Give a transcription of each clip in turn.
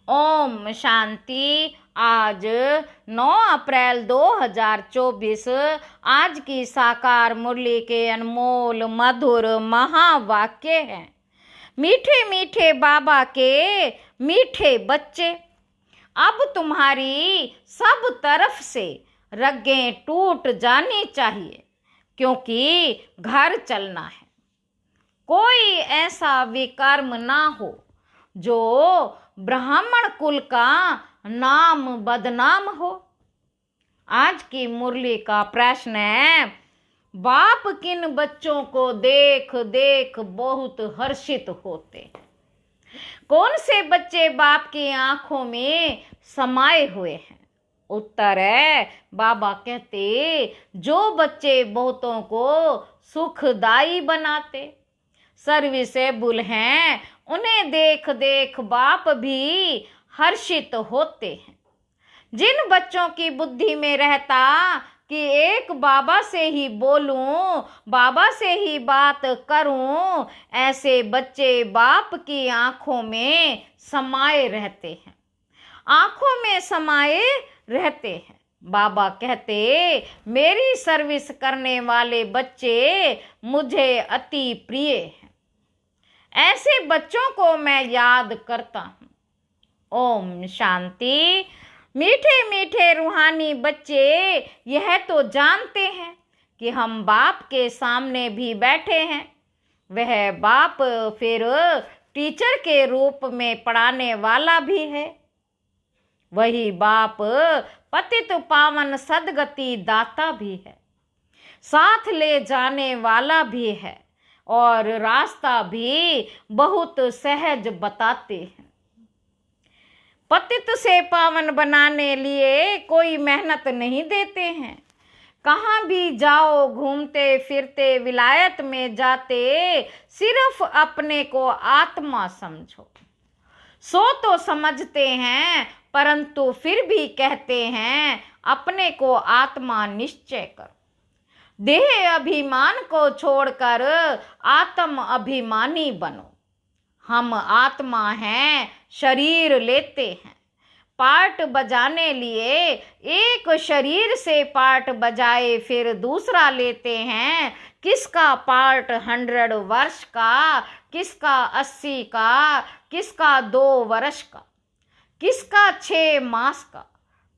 ओम शांति। आज 9 अप्रैल 2024 आज की साकार मुरली के अनमोल मधुर महावाक्य हैं। मीठे मीठे बाबा के मीठे बच्चे, अब तुम्हारी सब तरफ से रगें टूट जानी चाहिए, क्योंकि घर चलना है। कोई ऐसा विकर्म ना हो जो ब्राह्मण कुल का नाम बदनाम हो। आज की मुरली का प्रश्न है, बाप किन बच्चों को देख देख बहुत हर्षित होते हैं? कौन से बच्चे बाप की आंखों में समाये हुए हैं? उत्तर है, बाबा कहते, जो बच्चे बहुतों को सुखदाई बनाते, सर्विसेबल हैं, उन्हें देख देख बाप भी हर्षित होते हैं। जिन बच्चों की बुद्धि में रहता कि एक बाबा से ही बोलूं, बाबा से ही बात करूं, ऐसे बच्चे बाप की आंखों में समाये रहते हैं, आंखों में समाये रहते हैं। बाबा कहते, मेरी सर्विस करने वाले बच्चे मुझे अति प्रिय हैं। ऐसे बच्चों को मैं याद करता हूँ। ओम शांति। मीठे मीठे रूहानी बच्चे यह तो जानते हैं कि हम बाप के सामने भी बैठे हैं। वह बाप फिर टीचर के रूप में पढ़ाने वाला भी है। वही बाप पतित पावन सदगति दाता भी है, साथ ले जाने वाला भी है और रास्ता भी बहुत सहज बताते हैं। पतित से पावन बनाने लिए कोई मेहनत नहीं देते हैं। कहाँ भी जाओ, घूमते फिरते विलायत में जाते, सिर्फ अपने को आत्मा समझो। सो तो समझते हैं, परंतु फिर भी कहते हैं अपने को आत्मा निश्चय कर। देह अभिमान को छोड़कर आत्म अभिमानी बनो। हम आत्मा हैं, शरीर लेते हैं। पार्ट बजाने लिए एक शरीर से पार्ट बजाए फिर दूसरा लेते हैं। किसका पार्ट 100 वर्ष का, किसका 80 का, किसका 2 वर्ष का, किसका 6 मास का।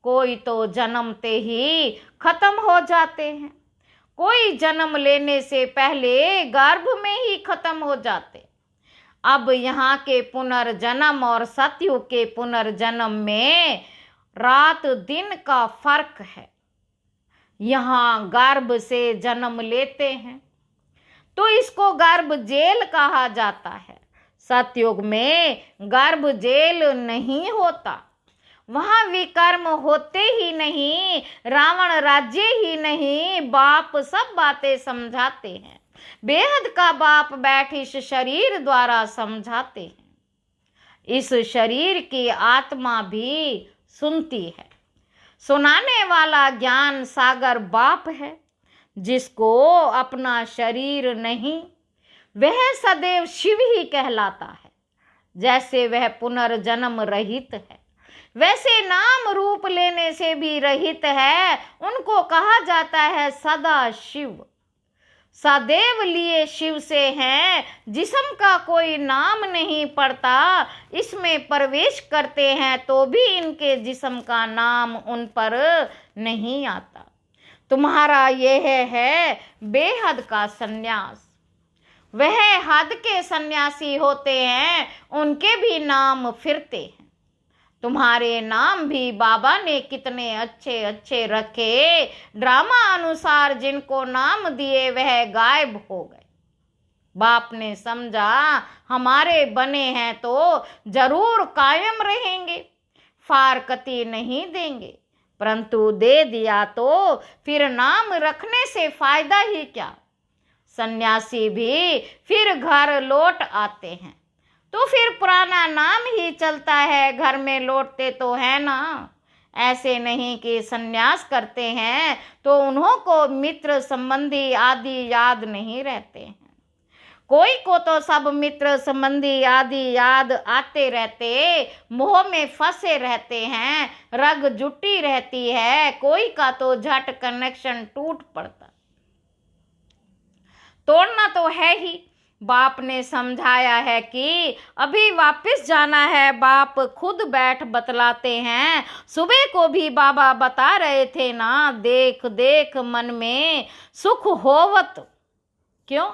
कोई तो जन्मते ही खत्म हो जाते हैं, कोई जन्म लेने से पहले गर्भ में ही खत्म हो जाते। अब यहाँ के पुनर्जन्म और सतयुग के पुनर्जन्म में रात दिन का फर्क है। यहाँ गर्भ से जन्म लेते हैं तो इसको गर्भ जेल कहा जाता है। सतयुग में गर्भ जेल नहीं होता, वहां विकर्म होते ही नहीं, रावण राज्य ही नहीं, बाप सब बातें समझाते हैं। बेहद का बाप बैठ इस शरीर द्वारा समझाते हैं। इस शरीर की आत्मा भी सुनती है। सुनाने वाला ज्ञान सागर बाप है। जिसको अपना शरीर नहीं, वह सदैव शिव ही कहलाता है। जैसे वह पुनर्जन्म रहित है, वैसे नाम रूप लेने से भी रहित है। उनको कहा जाता है सदा शिव। सदैव लिए शिव से हैं। जिस्म का कोई नाम नहीं पड़ता, इसमें प्रवेश करते हैं तो भी इनके जिस्म का नाम उन पर नहीं आता। तुम्हारा यह है बेहद का सन्यास। वह हद के सन्यासी होते हैं, उनके भी नाम फिरते हैं। तुम्हारे नाम भी बाबा ने कितने अच्छे अच्छे रखे। ड्रामा अनुसार जिनको नाम दिए वह गायब हो गए। बाप ने समझा हमारे बने हैं तो जरूर कायम रहेंगे, फारकती नहीं देंगे। परंतु दे दिया तो फिर नाम रखने से फायदा ही क्या। सन्यासी भी फिर घर लौट आते हैं तो फिर पुराना नाम ही चलता है, घर में लौटते तो है ना। ऐसे नहीं कि सन्यास करते हैं तो उन्हों को मित्र संबंधी आदि याद नहीं रहते हैं। कोई को तो सब मित्र संबंधी आदि याद आते रहते, मोह में फंसे रहते हैं, रग जुटी रहती है, कोई का तो झट कनेक्शन टूट पड़ता। तोड़ना तो है ही। बाप ने समझाया है कि अभी वापस जाना है। बाप खुद बैठ बतलाते हैं। सुबह को भी बाबा बता रहे थे ना, देख देख मन में सुख होवत। क्यों?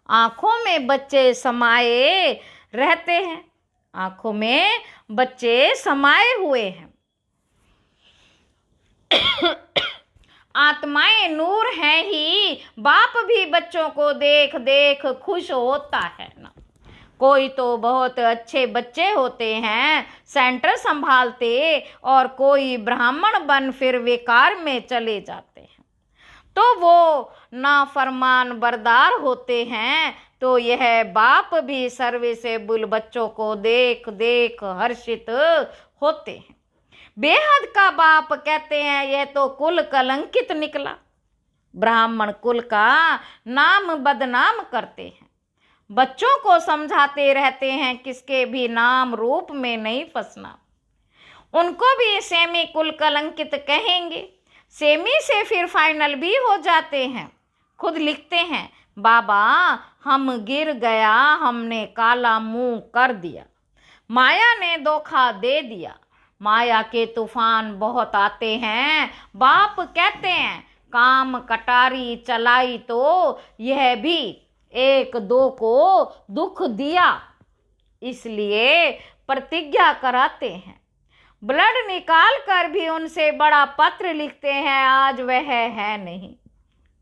आंखों में बच्चे समाये रहते हैं, आंखों में बच्चे समाये हुए हैं। आत्माएं नूर हैं ही, बाप भी बच्चों को देख देख खुश होता है ना। कोई तो बहुत अच्छे बच्चे होते हैं, सेंटर संभालते, और कोई ब्राह्मण बन फिर विकार में चले जाते हैं, तो वो नाफरमान बरदार होते हैं। तो यह बाप भी सर्विसेबल बच्चों को देख देख हर्षित होते हैं। बेहद का बाप कहते हैं यह तो कुल कलंकित निकला, ब्राह्मण कुल का नाम बदनाम करते हैं। बच्चों को समझाते रहते हैं किसके भी नाम रूप में नहीं फंसना। उनको भी सेमी कुल कलंकित कहेंगे, सेमी से फिर फाइनल भी हो जाते हैं। खुद लिखते हैं, बाबा हम गिर गया, हमने काला मुंह कर दिया, माया ने धोखा दे दिया। माया के तूफान बहुत आते हैं। बाप कहते हैं काम कटारी चलाई तो यह भी एक दो को दुख दिया, इसलिए प्रतिज्ञा कराते हैं। ब्लड निकाल कर भी उनसे बड़ा पत्र लिखते हैं, आज वह है नहीं।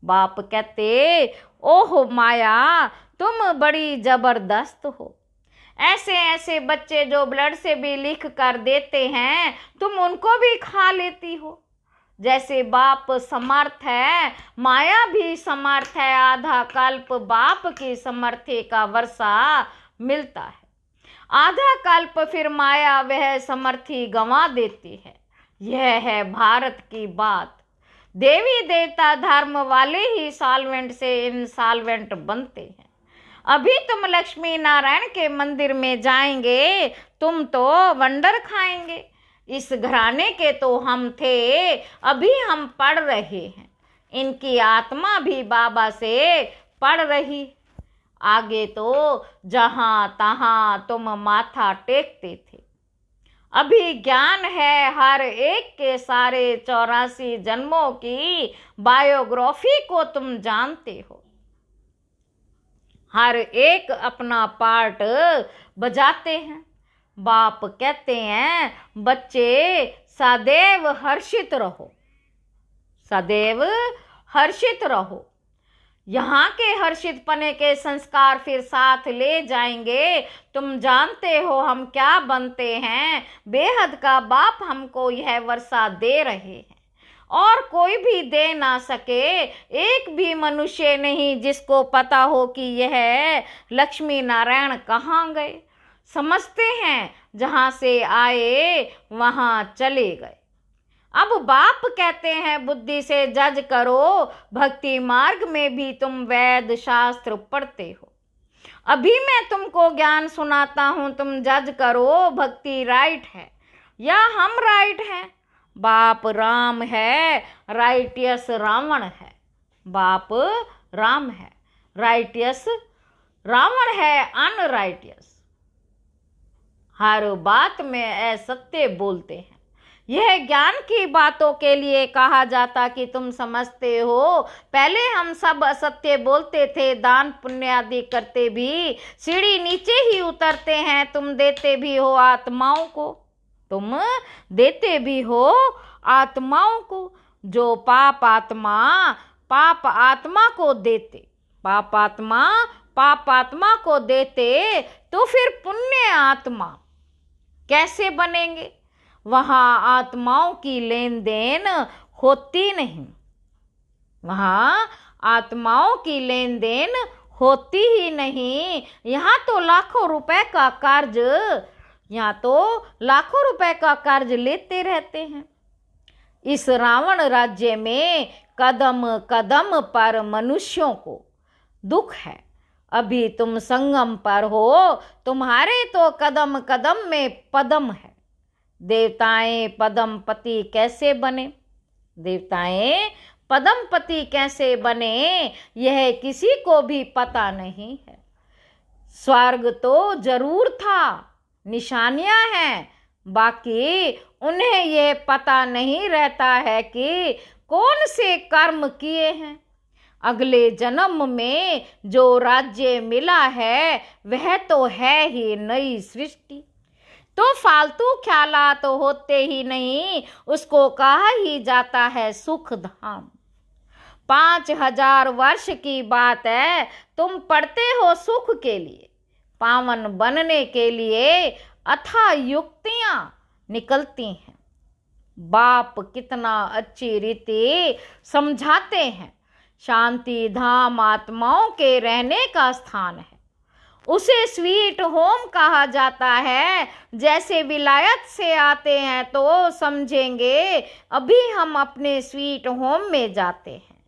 बाप कहते, ओह माया तुम बड़ी जबरदस्त हो। ऐसे ऐसे बच्चे जो ब्लड से भी लिख कर देते हैं, तुम उनको भी खा लेती हो। जैसे बाप समर्थ है, माया भी समर्थ है। आधा कल्प बाप की समर्थ्य का वर्षा मिलता है, आधा कल्प फिर माया वह समर्थी गंवा देती है। यह है भारत की बात। देवी देवता धर्म वाले ही सॉल्वेंट से इंसॉल्वेंट बनते हैं। अभी तुम लक्ष्मी नारायण के मंदिर में जाएंगे, तुम तो वंडर खाएंगे। इस घराने के तो हम थे, अभी हम पढ़ रहे हैं। इनकी आत्मा भी बाबा से पढ़ रही। आगे तो जहां तहां तुम माथा टेकते थे। अभी ज्ञान है हर एक के, सारे 84 जन्मों की बायोग्राफी को तुम जानते हो। हर एक अपना पार्ट बजाते हैं। बाप कहते हैं बच्चे सदैव हर्षित रहो, सदैव हर्षित रहो। यहाँ के हर्षित पने के संस्कार फिर साथ ले जाएंगे। तुम जानते हो हम क्या बनते हैं। बेहद का बाप हमको यह वर्षा दे रहे हैं, और कोई भी दे ना सके। एक भी मनुष्य नहीं जिसको पता हो कि यह लक्ष्मी नारायण कहाँ गए। समझते हैं जहाँ से आए वहाँ चले गए। अब बाप कहते हैं बुद्धि से जज करो। भक्ति मार्ग में भी तुम वेद शास्त्र पढ़ते हो। अभी मैं तुमको ज्ञान सुनाता हूँ, तुम जज करो भक्ति राइट है या हम राइट हैं। बाप राम है, राइटियस रावण है। बाप राम है, राइटियस रावण है, अनराइटियस। हर बात में असत्य बोलते हैं। यह ज्ञान की बातों के लिए कहा जाता कि तुम समझते हो। पहले हम सब असत्य बोलते थे, दान पुण्य आदि करते भी सीढ़ी नीचे ही उतरते हैं। तुम देते भी हो आत्माओं को, तुम देते भी हो आत्माओं को। जो पाप आत्मा को देते, पाप आत्मा को देते, तो फिर पुण्य आत्मा कैसे बनेंगे? वहाँ आत्माओं की लेन देन होती नहीं, वहाँ आत्माओं की लेन देन होती ही नहीं। यहाँ तो लाखों रुपए का कर्ज, यहाँ तो लाखों रुपए का कर्ज लेते रहते हैं। इस रावण राज्य में कदम कदम पर मनुष्यों को दुख है। अभी तुम संगम पर हो, तुम्हारे तो कदम कदम में पदम है। देवताएं पदमपति कैसे बने, देवताएं पदमपति कैसे बने, यह किसी को भी पता नहीं है। स्वर्ग तो जरूर था, निशानियां हैं, बाकी उन्हें यह पता नहीं रहता है कि कौन से कर्म किए हैं। अगले जन्म में जो राज्य मिला है वह तो है ही नई सृष्टि, तो फालतू ख्यालात तो होते ही नहीं, उसको कहा ही जाता है सुख धाम। 5000 वर्ष की बात है, तुम पढ़ते हो सुख के लिए, पावन बनने के लिए अथाह युक्तियां निकलती हैं। बाप कितना अच्छी रीति समझाते हैं। शांति धाम आत्माओं के रहने का स्थान है, उसे स्वीट होम कहा जाता है। जैसे विलायत से आते हैं तो समझेंगे अभी हम अपने स्वीट होम में जाते हैं।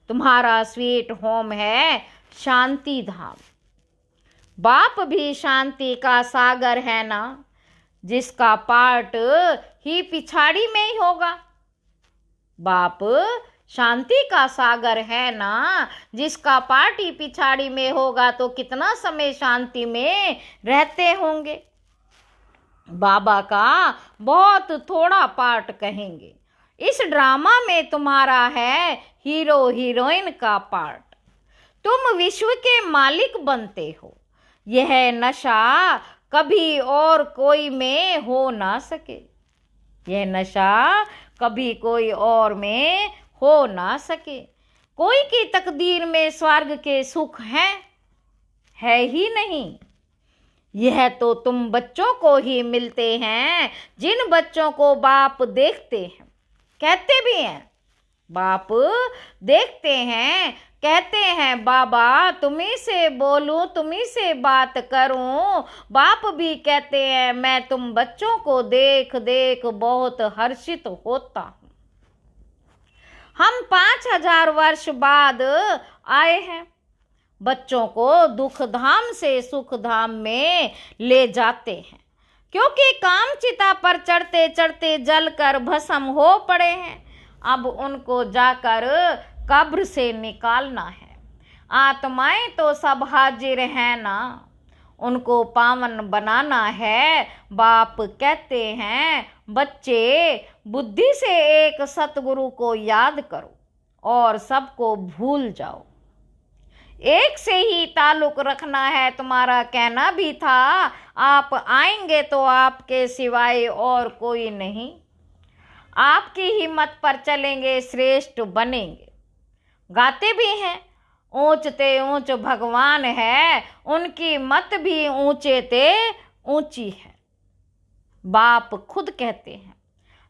तुम्हारा स्वीट होम है शांति धाम। बाप भी शांति का सागर है ना, जिसका पार्ट ही पिछाड़ी में ही होगा। बाप शांति का सागर है ना, जिसका पार्ट ही पिछाड़ी में होगा तो कितना समय शांति में रहते होंगे। बाबा का बहुत थोड़ा पार्ट कहेंगे। इस ड्रामा में तुम्हारा है हीरो हीरोइन का पार्ट। तुम विश्व के मालिक बनते हो। यह नशा कभी और कोई में हो ना सके, यह नशा कभी कोई और में हो ना सके। कोई की तकदीर में स्वर्ग के सुख है ही नहीं। यह तो तुम बच्चों को ही मिलते हैं, जिन बच्चों को बाप देखते हैं, कहते भी हैं। बाप देखते हैं, कहते हैं बाबा तुम्ही से बोलूं, तुम्ही से बात करूं। बाप भी कहते हैं मैं तुम बच्चों को देख देख बहुत हर्षित होता हूं। हम 5000 वर्ष बाद आए हैं। बच्चों को दुख धाम से सुख धाम में ले जाते हैं, क्योंकि काम चिता पर चढ़ते चढ़ते जलकर भस्म हो पड़े हैं। अब उनको जाकर कब्र से निकालना है। आत्माएं तो सब हाजिर हैं ना, उनको पावन बनाना है। बाप कहते हैं बच्चे बुद्धि से एक सतगुरु को याद करो और सबको भूल जाओ। एक से ही ताल्लुक रखना है, तुम्हारा कहना भी था। आप आएंगे तो आपके सिवाय और कोई नहीं। आपकी हिम्मत पर चलेंगे, श्रेष्ठ बनेंगे। गाते भी हैं ऊंचते ऊंच भगवान है, उनकी मत भी ऊंचे ते ऊंची है। बाप खुद कहते हैं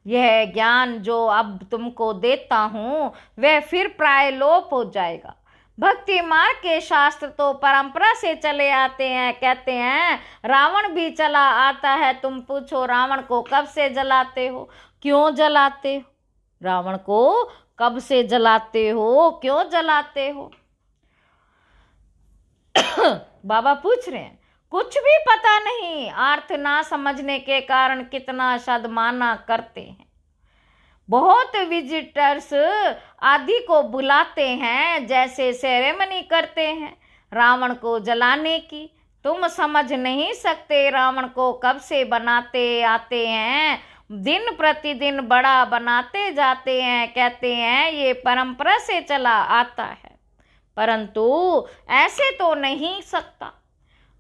यह ज्ञान जो अब तुमको देता हूँ वह फिर प्राय लोप हो जाएगा। भक्ति मार्ग के शास्त्र तो परंपरा से चले आते हैं। कहते हैं रावण भी चला आता है। तुम पूछो रावण को कब से जलाते हो, क्यों जलाते हो? रावण को कब से जलाते हो, क्यों जलाते हो? बाबा पूछ रहे हैं कुछ भी पता नहीं। अर्थ ना समझने के कारण कितना सदमाना करते हैं। बहुत विजिटर्स आदि को बुलाते हैं, जैसे सेरेमनी करते हैं रावण को जलाने की। तुम समझ नहीं सकते रावण को कब से बनाते आते हैं। दिन प्रतिदिन बड़ा बनाते जाते हैं। कहते हैं ये परंपरा से चला आता है, परंतु ऐसे तो नहीं सकता।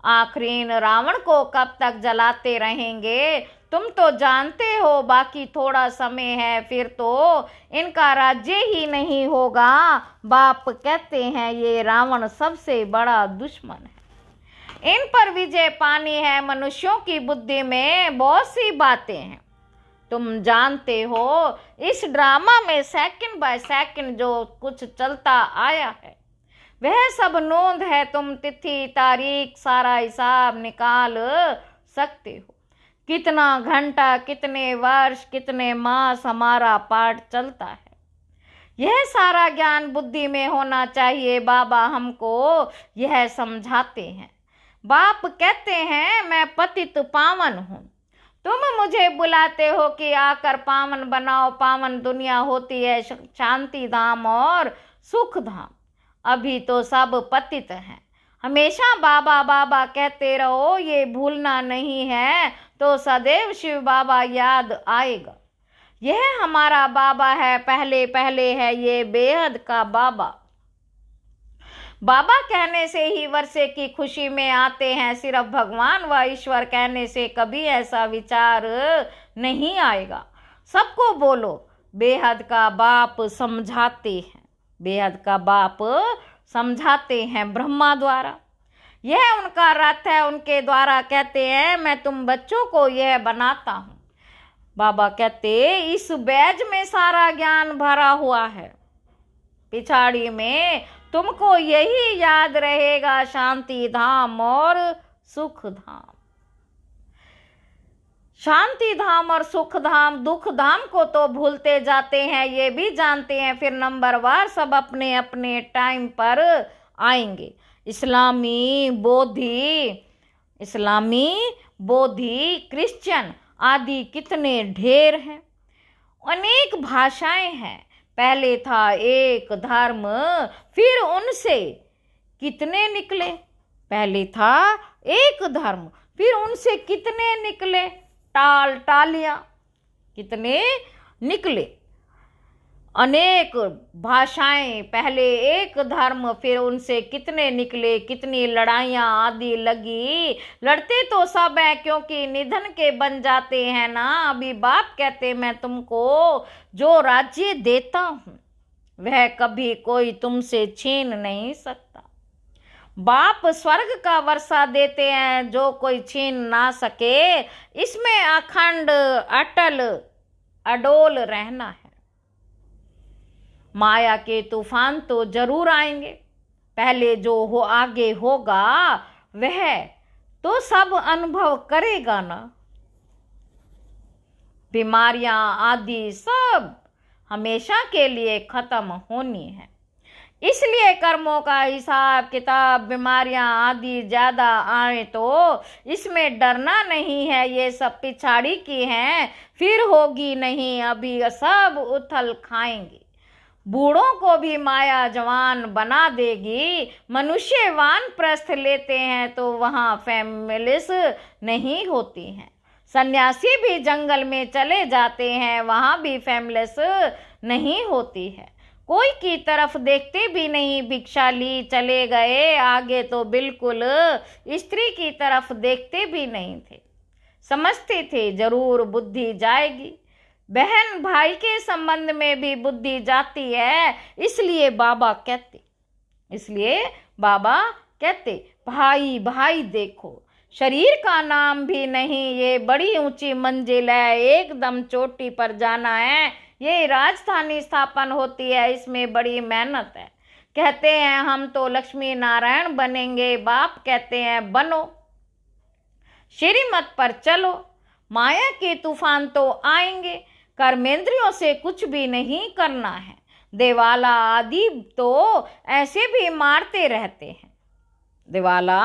आखिरीन रावण को कब तक जलाते रहेंगे तुम तो जानते हो। बाकी थोड़ा समय है, फिर तो इनका राज्य ही नहीं होगा। बाप कहते हैं ये रावण सबसे बड़ा दुश्मन है। इन पर विजय पानी है। मनुष्यों की बुद्धि में बहुत सी बातें हैं, तुम जानते हो। इस ड्रामा में सेकंड बाय सेकंड जो कुछ चलता आया है वह सब नोंद है। तुम तिथि तारीख सारा हिसाब निकाल सकते हो। कितना घंटा, कितने वर्ष, कितने मास हमारा पाठ चलता है। यह सारा ज्ञान बुद्धि में होना चाहिए। बाबा हमको यह समझाते हैं। बाप कहते हैं मैं पतित पावन हूँ, तुम मुझे बुलाते हो कि आकर पावन बनाओ। पावन दुनिया होती है शांति धाम और सुख धाम। अभी तो सब पतित हैं। हमेशा बाबा बाबा कहते रहो, ये भूलना नहीं है तो सदैव शिव बाबा याद आएगा। यह हमारा बाबा है, पहले पहले है ये बेहद का बाबा। बाबा कहने से ही वर्षे की खुशी में आते हैं, सिर्फ भगवान व ईश्वर कहने से कभी ऐसा विचार नहीं आएगा। सबको बोलो, बेहद का बाप समझाते हैं। बेहद का बाप समझाते हैं ब्रह्मा द्वारा। यह उनका रथ है, उनके द्वारा कहते हैं मैं तुम बच्चों को यह बनाता हूँ। बाबा कहते इस बैज में सारा ज्ञान भरा हुआ है, पिछाड़ी में तुमको यही याद रहेगा, शांति धाम और सुख धाम। शांति धाम और सुख धाम, दुख धाम को तो भूलते जाते हैं, ये भी जानते हैं फिर नंबरवार सब अपने अपने टाइम पर आएंगे। इस्लामी बोधी क्रिश्चियन आदि कितने ढेर हैं, अनेक भाषाएं हैं। पहले था एक धर्म, फिर उनसे कितने निकले। पहले था एक धर्म, फिर उनसे कितने निकले टालियां, कितने निकले। अनेक भाषाएं, पहले एक धर्म, फिर उनसे कितने निकले। कितनी लड़ाइयाँ आदि लगी, लड़ते तो सब हैं क्योंकि निधन के बन जाते हैं ना। अभी बाप कहते मैं तुमको जो राज्य देता हूँ वह कभी कोई तुमसे छीन नहीं सकता। बाप स्वर्ग का वर्षा देते हैं जो कोई छीन ना सके। इसमें अखंड अटल अडोल रहना है। माया के तूफान तो जरूर आएंगे, पहले जो हो आगे होगा वह तो सब अनुभव करेगा ना। बीमारियां आदि सब हमेशा के लिए खत्म होनी है, इसलिए कर्मों का हिसाब किताब बीमारियां आदि ज्यादा आए तो इसमें डरना नहीं है। ये सब पिछाड़ी की हैं, फिर होगी नहीं, अभी सब उथल खाएंगे। बूढ़ों को भी माया जवान बना देगी। मनुष्य वानप्रस्थ लेते हैं तो वहाँ फैमिलीज नहीं होती हैं। सन्यासी भी जंगल में चले जाते हैं, वहाँ भी फैमिलीज नहीं होती है। कोई की तरफ देखते भी नहीं, भिक्षा ली चले गए आगे, तो बिल्कुल स्त्री की तरफ देखते भी नहीं थे। समझते थे जरूर बुद्धि जाएगी। बहन भाई के संबंध में भी बुद्धि जाती है, इसलिए बाबा कहते भाई भाई देखो, शरीर का नाम भी नहीं, ये बड़ी ऊंची मंजिल है, एकदम चोटी पर जाना है। ये राजधानी स्थापन होती है, इसमें बड़ी मेहनत है। कहते हैं हम तो लक्ष्मी नारायण बनेंगे, बाप कहते हैं बनो, श्रीमत पर चलो। माया के तूफान तो आएंगे, कर्मेंद्रियों से कुछ भी नहीं करना है। देवाला आदि तो ऐसे भी मारते रहते हैं, देवाला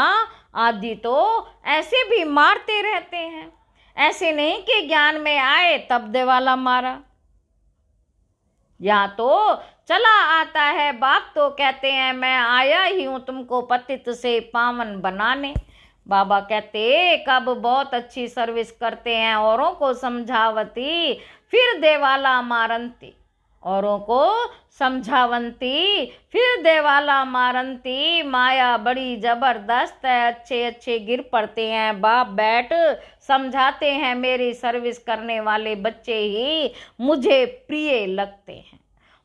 आदि तो ऐसे भी मारते रहते हैं। ऐसे नहीं कि ज्ञान में आए तब देवाला मारा। यहाँ तो चला आता है, बाप तो कहते हैं मैं आया ही हूँ तुमको पतित से पावन बनाने। बाबा कहते कब बहुत अच्छी सर्विस करते हैं, औरों को समझावती, फिर देवाला मारंती। औरों को समझावंती, फिर देवाला मारंती। माया बड़ी जबरदस्त है, अच्छे अच्छे गिर पड़ते हैं। बाप बैठ समझाते हैं, मेरी सर्विस करने वाले बच्चे ही मुझे प्रिय लगते हैं,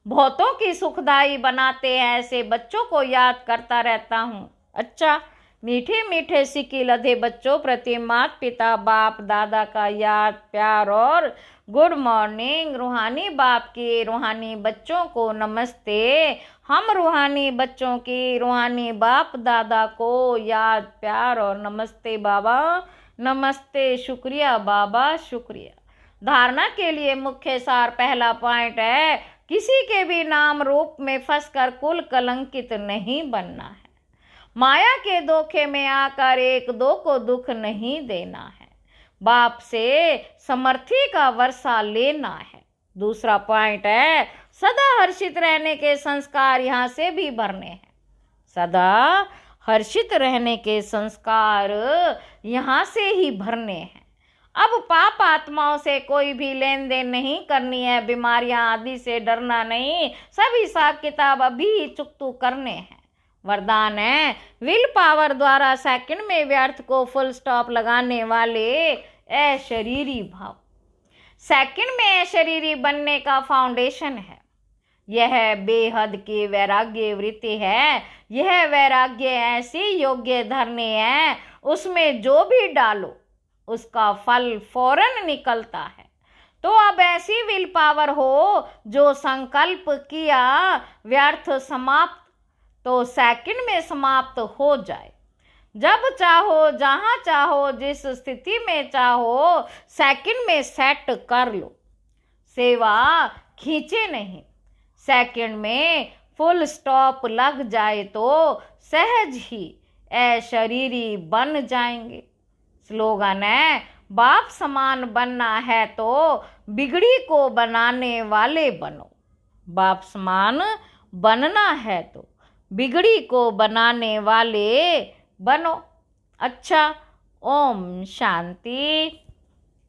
बहुतों की सुखदाई बनाते हैं। ऐसे बच्चों को याद करता रहता हूँ। अच्छा, मीठे मीठे सिक्की लधे बच्चों प्रति माता पिता बाप दादा का याद प्यार और गुड मॉर्निंग। रूहानी बाप की रूहानी बच्चों को नमस्ते। हम रूहानी बच्चों की रूहानी बाप दादा को याद प्यार और नमस्ते बाबा, नमस्ते, शुक्रिया बाबा, शुक्रिया। धारणा के लिए मुख्य सार पहला पॉइंट है किसी के भी नाम रूप में फंसकर कुल कलंकित नहीं बनना है। माया के धोखे में आकर एक दो को दुख नहीं देना है। बाप से समर्थी का वर्षा लेना है। दूसरा पॉइंट है, सदा हर्षित रहने के संस्कार यहाँ से भी भरने हैं। सदा हर्षित रहने के संस्कार यहाँ से ही भरने हैं। अब पाप आत्माओं से कोई भी लेन देन नहीं करनी है। बीमारियां आदि से डरना नहीं। सब हिसाब किताब अभी ही चुकतू करने हैं। वरदान है, विल पावर द्वारा सेकंड में व्यर्थ को फुल स्टॉप लगाने वाले अशरीरी भाव। सेकंड में अशरीरी बनने का फाउंडेशन है। यह बेहद की वैराग्य वृत्ति है। यह वैराग्य ऐसी योग्य धरनी है, उसमें जो भी डालो उसका फल फौरन निकलता है। तो अब ऐसी विल पावर हो जो संकल्प किया व्यर्थ समाप्त तो सेकंड में समाप्त हो जाए। जब चाहो, जहां चाहो, जिस स्थिति में चाहो, सेकंड में सेट कर लो। सेवा खींचे नहीं। सेकंड में फुल स्टॉप लग जाए तो सहज ही अशरीरी बन जाएंगे। स्लोगन है, बाप समान बनना है तो बिगड़ी को बनाने वाले बनो। बाप समान बनना है तो बिगड़ी को बनाने वाले बनो। अच्छा, ओम शांति।